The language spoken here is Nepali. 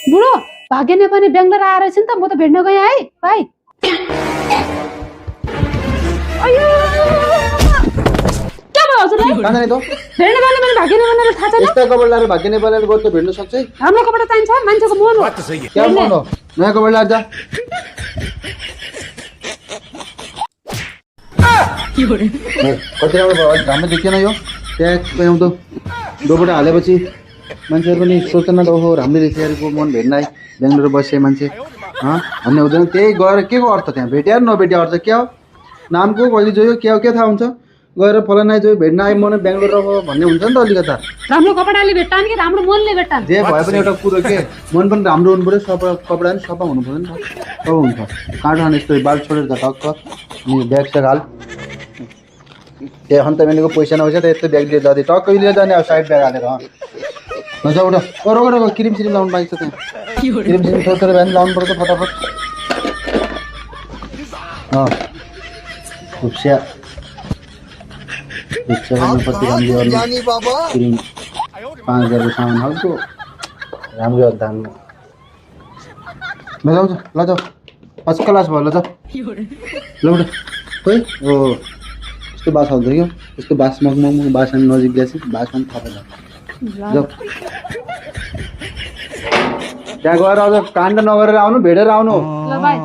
बुढो भाग्यले पनि बेङ्गलोर आएर छ नि त, म त भेट्न गएँ है भाइ। अयो के भयो हजुरलाई? कहाँ जाने त? भेट्न जाने भने भाग्यले भनेर थाहा छैन? यस्ता कपडा लाएर भाग्य नेपालीले गएर त भेट्न सक्छ है? राम्रो कपडा चाहिन्छ, मान्छेको मन हो। क्या मन हो? नयाँ कपडा लाएर जा। कति राम्रो भयो, राम्रो देखिएन यो? ट्याक्कै आउँदो दोबाट हालेपछि मान्छेहरू पनि सोच्छ न त, ओहो राम्रै रहेछ यारको मन भेट्न आए बेङ्गलोर बसे मान्छे भन्ने हुँदैन। त्यही गएर के को अर्थ त्यहाँ भेट्या नभेट्या अर्थ क्या हो? नामको कहिले जोयो के हो के थाहा हुन्छ? गएर फलाना जो भेट्न आए मन बेङ्गलोर अब भन्ने हुन्छ नि त अलिकता। राम्रो कपडाले भेट्टान कि राम्रो मनले भेट्टान? जे भए पनि एउटा कुरो के मन पनि राम्रो हुनु पऱ्यो, सफा कपडा पनि सफा हुनु पऱ्यो नि त। तब हुन्छ। काँडो खाने यस्तो बाल छोडेर त टक्क अनि ब्याग स्याग हाल। त्यहाँ अन्त मेलेको पैसा नभएछ त यस्तो ब्याग लिएर जाँदै टक्कै लिएर जाने अब साइड ब्याग हालेर नजा उठ रोग क्रिम सिरिम लाउनु पाइन्छ त्यहाँ। क्रिम सिरिम थोरै भए पनि लाउनु पर्छ फटाफट। खुप्स्या कति राम्रो क्रिम 5000 सामान हाल्छु राम्रो दाममा लजाऊ लजाऊ फर्स्ट क्लास भयो लजाऊ ल उठ खोइ ओ यस्तो बास आउँछ क्या यस्तो बास मगमग बास अनि नजिक गएपछि बास पनि थाहा पाउँछ। जाऊ त्यहाँ गएर अझ काण्ड नगरेर आउनु भेटेर आउनु। ल भाइ।